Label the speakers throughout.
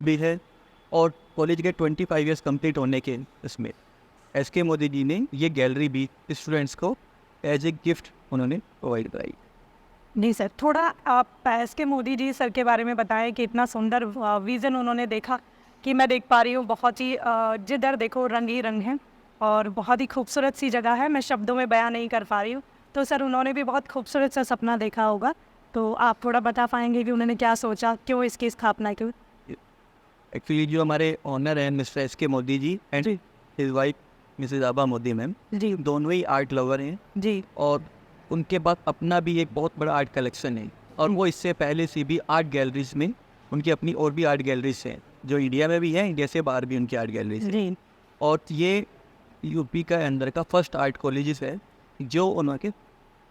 Speaker 1: भी है। और कॉलेज के 25 ईयर्स कंप्लीट होने के इसमें एसके मोदी जी ने ये गैलरी भी स्टूडेंट्स को एज ए गिफ्ट उन्होंने प्रोवाइड कराई।
Speaker 2: जी सर, थोड़ा आप एस के मोदी जी सर के बारे में बताएं कि इतना सुंदर विज़न उन्होंने देखा कि मैं देख पा रही हूँ, बहुत ही जिधर देखो रंग ही रंग है और बहुत ही खूबसूरत सी जगह है, मैं शब्दों में बयां नहीं कर पा रही हूँ। तो सर उन्होंने भी बहुत खूबसूरत सा सपना देखा होगा, तो आप थोड़ा बता पाएंगे कि उन्होंने क्या सोचा, क्यों इसकी स्थापना की?
Speaker 1: एक्चुअली जो हमारे ऑनर हैं Mr S K Modi ji and
Speaker 2: जी
Speaker 1: his wife Mrs Aba Modi ma'am,
Speaker 2: जी
Speaker 1: दोनों ही आर्ट लवर हैं
Speaker 2: जी
Speaker 1: और उनके पास अपना भी एक बहुत बड़ा आर्ट कलेक्शन है। और वो इससे पहले से भी आर्ट गैलरीज में उनकी अपनी और भी आर्ट गैलरीज हैं, जो इंडिया में भी हैं, इंडिया से बाहर भी उनकी आर्ट गैलरीज हैं।
Speaker 2: जी
Speaker 1: और ये यूपी का अंदर का फर्स्ट आर्ट कॉलेज है जो उन्होंने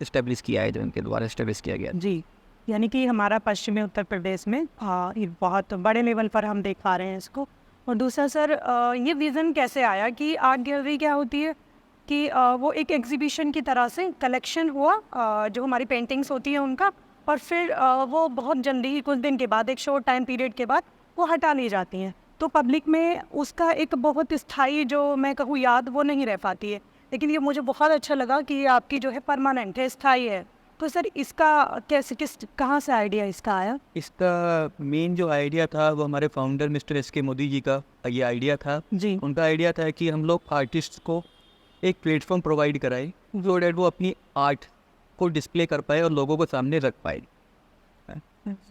Speaker 1: इस्टेब्लिश किया है, जो उनके द्वारा इस्टेब्लिश किया गया।
Speaker 2: जी, यानी कि हमारा पश्चिमी उत्तर प्रदेश में ये बहुत बड़े लेवल पर हम देख पा रहे हैं इसको। और दूसरा सर, ये विज़न कैसे आया कि आर्ट गैलरी क्या होती है कि वो एक एग्जीबिशन की तरह से कलेक्शन हुआ, जो हमारी पेंटिंग्स होती है उनका, और फिर वो बहुत जल्दी ही कुछ दिन के बाद, एक शॉर्ट टाइम पीरियड के बाद वो हटा ली जाती हैं, तो पब्लिक में उसका एक बहुत स्थायी, जो मैं कहूँ याद, वो नहीं रह पाती है। लेकिन ये मुझे बहुत अच्छा लगा कि ये आपकी जो है परमानेंट है, स्थायी है। तो सर इसका कैसे, कहाँ से आइडिया इसका आया?
Speaker 1: इसका मेन जो आइडिया था वो हमारे founder mister S K Modi जी का ये आइडिया था।
Speaker 2: जी
Speaker 1: उनका आइडिया था कि हम लोग आर्टिस्ट को एक प्लेटफॉर्म प्रोवाइड कराए जो डेट वो अपनी आर्ट को डिस्प्ले कर पाए और लोगों को सामने रख पाए।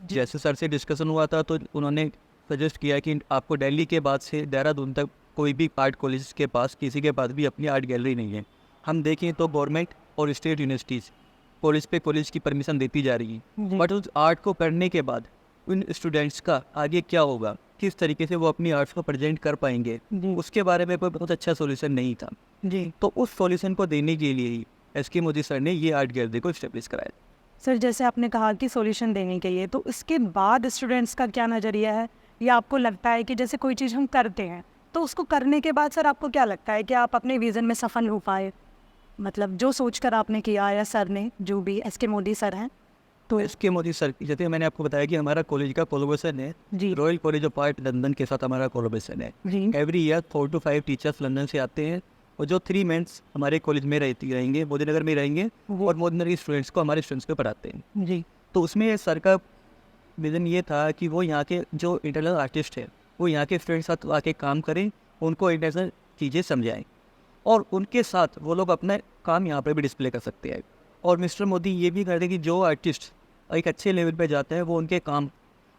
Speaker 1: जैसे सर से डिस्कशन हुआ था तो उन्होंने सजेस्ट किया कि आपको दिल्ली के बाद से देहरादून तक कोई भी आर्ट कॉलेज के पास किसी के पास भी अपनी आर्ट गैलरी नहीं है। हम देखें तो गवर्नमेंट और स्टेट यूनिवर्सिटीज़ कॉलेज पे कॉलेज की परमिशन देती जा रही है, बट उस आर्ट को करने के बाद उन स्टूडेंट्स का आगे क्या होगा, किस तरीके से वो अपनी आर्ट्स को प्रेजेंट कर पाएंगे, उसके बारे में कोई बहुत अच्छा सॉल्यूशन नहीं था।
Speaker 2: जी
Speaker 1: तो उस सॉल्यूशन को देने के लिए ही एस के मोदी सर ने ये आर्ट गैलरी को इस्टेब्लिश कराया।
Speaker 2: सर, जैसे आपने कहा कि सॉल्यूशन देने के लिए, तो इसके बाद स्टूडेंट्स का क्या नज़रिया है, या आपको लगता है कि जैसे कोई चीज़ हम करते हैं तो उसको करने के बाद सर आपको क्या लगता है कि आप अपने विज़न में सफल हो पाए, मतलब जो सोचकर आपने किया, या सर ने, जो भी एस के मोदी सर हैं?
Speaker 1: तो एस के मोदी सर, जैसे मैंने आपको बताया कि हमारा कॉलेज का कोलैबोरेशन है
Speaker 2: जी
Speaker 1: Royal College of Art London के साथ, हमारा कोलैबोरेशन है।
Speaker 2: जी
Speaker 1: every year 4 to 5 teachers London से आते हैं और जो 3 मंथ्स हमारे कॉलेज में रहेंगे, मोदी नगर में रहेंगे और मोदी नगर के स्टूडेंट्स को, हमारे स्टूडेंट्स को पढ़ाते हैं।
Speaker 2: जी
Speaker 1: तो उसमें सर का विज़न ये था कि वो यहाँ के जो इंटरनल आर्टिस्ट है वो यहाँ के स्टूडेंट्स साथ आके काम करें, उनको इंटरनेशनल चीज़ें समझाएं और उनके साथ वो लोग अपना काम यहाँ पर भी डिस्प्ले कर सकते हैं। और मिस्टर मोदी ये भी करते हैं कि जो आर्टिस्ट एक अच्छे लेवल पे जाते हैं वो उनके काम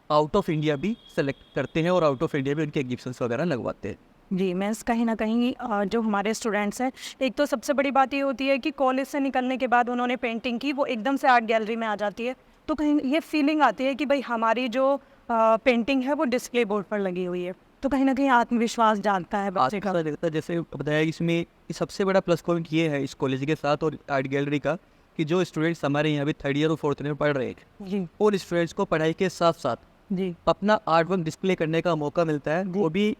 Speaker 1: आउट ऑफ इंडिया भी सेलेक्ट करते हैं और आउट ऑफ इंडिया भी उनके एग्जिबिशंस वगैरह लगवाते हैं।
Speaker 2: जी, मैं कहीं ना कहीं जो हमारे स्टूडेंट्स हैं, एक तो सबसे बड़ी बात ये होती है कि कॉलेज से निकलने के बाद उन्होंने पेंटिंग की, वो एकदम से आर्ट गैलरी में आ जाती है, तो कहीं ये फीलिंग आती है कि भाई हमारी जो पेंटिंग है वो डिस्प्ले बोर्ड पर लगी हुई है, तो कहीं ना कहीं आत्मविश्वास जागता है बच्चे का।
Speaker 1: लगता है जैसे बताया, इसमें सबसे बड़ा प्लस पॉइंट ये है इस कॉलेज के साथ और आर्ट गैलरी का कि जो स्टूडेंट्स हमारे यहाँ भी 3rd ईयर और 4th ईयर में पढ़ रहे हैं,
Speaker 2: जी
Speaker 1: और स्टूडेंट्स को पढ़ाई के साथ साथ
Speaker 2: जी
Speaker 1: अपना आर्ट वर्क डिस्प्ले करने का मौका मिलता है, वो भी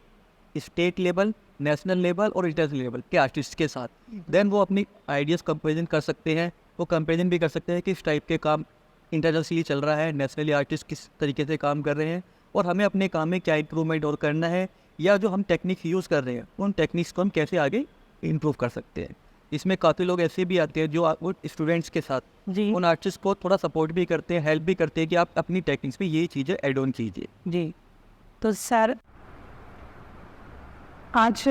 Speaker 1: स्टेट लेवल, नेशनल लेवल और इंटरनेशनल लेवल के आर्टिस्ट के साथ। देन वो अपनी आइडियाज़ कंपेरिजन कर सकते हैं, वो कंपेरिजन भी कर सकते हैं कि इस टाइप के काम इंटरनेशनली चल रहा है, नेशनली आर्टिस्ट किस तरीके से काम कर रहे हैं और हमें अपने काम में क्या इंप्रूवमेंट और करना है, या जो हम टेक्निक्स यूज़ कर रहे हैं उन टेक्निक्स को हम कैसे आगे इम्प्रूव कर सकते हैं। इसमें काफ़ी लोग ऐसे भी आते हैं जो वो स्टूडेंट्स के साथ
Speaker 2: जी
Speaker 1: उन आर्टिस्ट को थोड़ा सपोर्ट भी करते हैं, हेल्प भी करते हैं कि आप अपनी टेक्निक्स पे ये चीज़ें ऐड ऑन कीजिए।
Speaker 2: जी। तो सर आज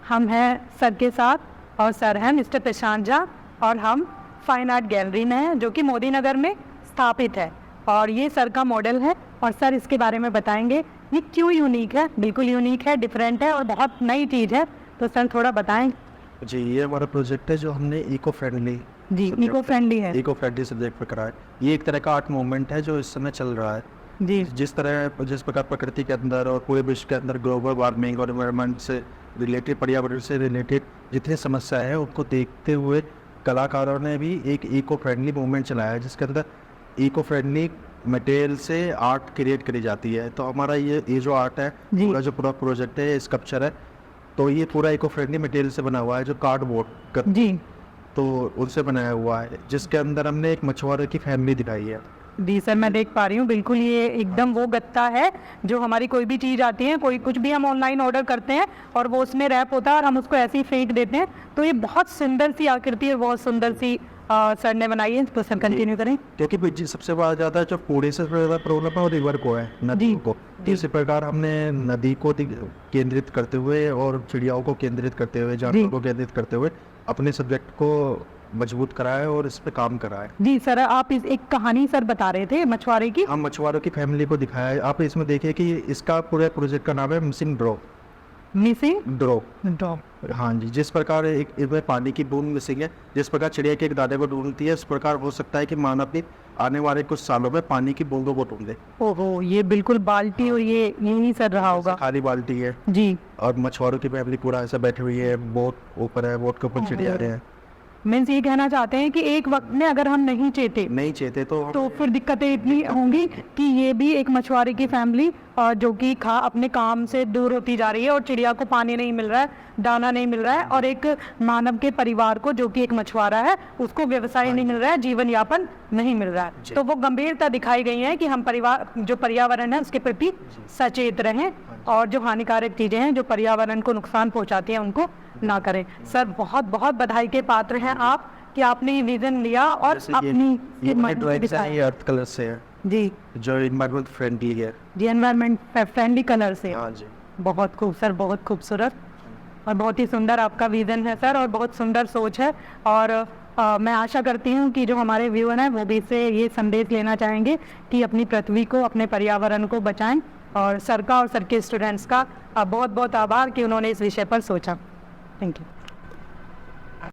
Speaker 2: हम हैं सर के साथ, और सर हैं मिस्टर प्रशांत झा, और हम फाइन आर्ट गैलरी में हैं जो कि मोदी नगर में स्थापित है, और ये सर का मॉडल है, और सर इसके बारे में बताएंगे ये क्यों यूनिक है। बिल्कुल यूनिक है, डिफरेंट है और बहुत नई चीज़ है, तो सर थोड़ा बताएं।
Speaker 3: जी, ये हमारा प्रोजेक्ट है जो हमने eco friendly
Speaker 2: eco friendly
Speaker 3: subject पर कराया है। ये एक तरह का आर्ट मूवमेंट है जो इस समय चल रहा है।
Speaker 2: जी
Speaker 3: जिस प्रकार प्रकृति के अंदर और पूरे विश्व के अंदर ग्लोबल वार्मिंग और एनवायरनमेंट से रिलेटेड, पर्यावरण से रिलेटेड जितनी समस्या है उनको देखते हुए कलाकारों ने भी एक इको फ्रेंडली मूवमेंट चलाया है, जिसके अंदर इको फ्रेंडली मटेरियल से आर्ट क्रिएट करी जाती है। तो हमारा ये जो आर्ट है, पूरा प्रोजेक्ट है, स्कल्पचर है, तो ये पूरा इको फ्रेंडली मटेरियल से बना हुआ है, जो कार्डबोर्ड का,
Speaker 2: जी
Speaker 3: तो उनसे बनाया हुआ है, जिसके अंदर हमने एक मछुआरे की फैमिली दिखाई है।
Speaker 2: जी सर, मैं देख पा रही हूँ, बिल्कुल ये एकदम वो गत्ता है जो हमारी कोई भी चीज़ आती है, कोई कुछ भी हम ऑनलाइन ऑर्डर करते हैं और वो उसमें रैप होता है और हम उसको ऐसे ही फेंक देते हैं। तो ये बहुत सुंदर सी आकृति है, बहुत सुंदर सी सर ने बनाई है। तो सर कंटिन्यू करें।
Speaker 3: क्योंकि सबसे बड़ा ज़्यादा जो कूड़े से ज़्यादा प्रॉब्लम है वो रिवर को है, नदी
Speaker 2: जी।
Speaker 3: को। इसी प्रकार हमने नदी को केंद्रित करते हुए और चिड़ियाओं को केंद्रित करते हुए, जानवरों को केंद्रित करते हुए अपने सब्जेक्ट को मजबूत करा है और इस पे काम करा है।
Speaker 2: जी सर, आप इस एक कहानी सर बता रहे थे मछुआरे की।
Speaker 3: हम मछुआरों की फैमिली को दिखाया है। आप इसमें देखिए कि इसका पूरे प्रोजेक्ट का नाम है missing draw.
Speaker 2: Missing
Speaker 3: draw,
Speaker 2: dog.
Speaker 3: हाँ जी। जिस प्रकार एक इसमें पानी की बूंद मिसिंग है, जिस प्रकार चिड़िया के एक दाने को ढूंढती है, इस प्रकार हो सकता है कि मानव भी आने वाले कुछ सालों में पानी की बूंदों को ढूंढे।
Speaker 2: ओहो, ये बिल्कुल बाल्टी और ये यही सर रहा होगा।
Speaker 3: खाली बाल्टी है
Speaker 2: जी।
Speaker 3: और मछुआरों की फैमिली पूरा ऐसा बैठी हुई है, बोट ऊपर है, बोट के ऊपर चिड़िया रहे हैं।
Speaker 2: मीन्स ये कहना चाहते हैं कि एक वक्त में अगर हम नहीं चेते
Speaker 3: नहीं चाहते
Speaker 2: तो फिर दिक्कतें इतनी होंगी कि ये भी एक मछुआरे की फैमिली जो कि अपने काम से दूर होती जा रही है और चिड़िया को पानी नहीं मिल रहा है, दाना नहीं मिल रहा है, और एक मानव के परिवार को जो कि एक मछुआरा है उसको व्यवसाय नहीं मिल रहा है, जीवन यापन नहीं मिल रहा है। तो वो गंभीरता दिखाई गई है कि हम परिवार जो पर्यावरण है उसके प्रति सचेत रहें और जो हानिकारक चीज़ें हैं जो पर्यावरण को नुकसान पहुंचाती हैं उनको ना करें। सर बहुत बहुत बधाई के पात्र हैं आप कि आपने ये विजन लिया और अपनी
Speaker 3: ये अर्थ कलर से है
Speaker 2: जी
Speaker 3: जो इन्वायरमेंट फ्रेंडली है।
Speaker 2: जी, एनवायरमेंट फ्रेंडली कलर से।
Speaker 3: हाँ जी,
Speaker 2: बहुत खूब सर, बहुत खूबसूरत और बहुत ही सुंदर आपका विजन है सर, और बहुत सुंदर सोच है। और मैं आशा करती हूँ कि जो हमारे व्यूअर हैं वो भी इससे ये संदेश लेना चाहेंगे कि अपनी पृथ्वी को, अपने पर्यावरण को बचाएं। और सर का और सर के स्टूडेंट्स का बहुत बहुत आभार कि उन्होंने इस विषय पर सोचा। Thank you.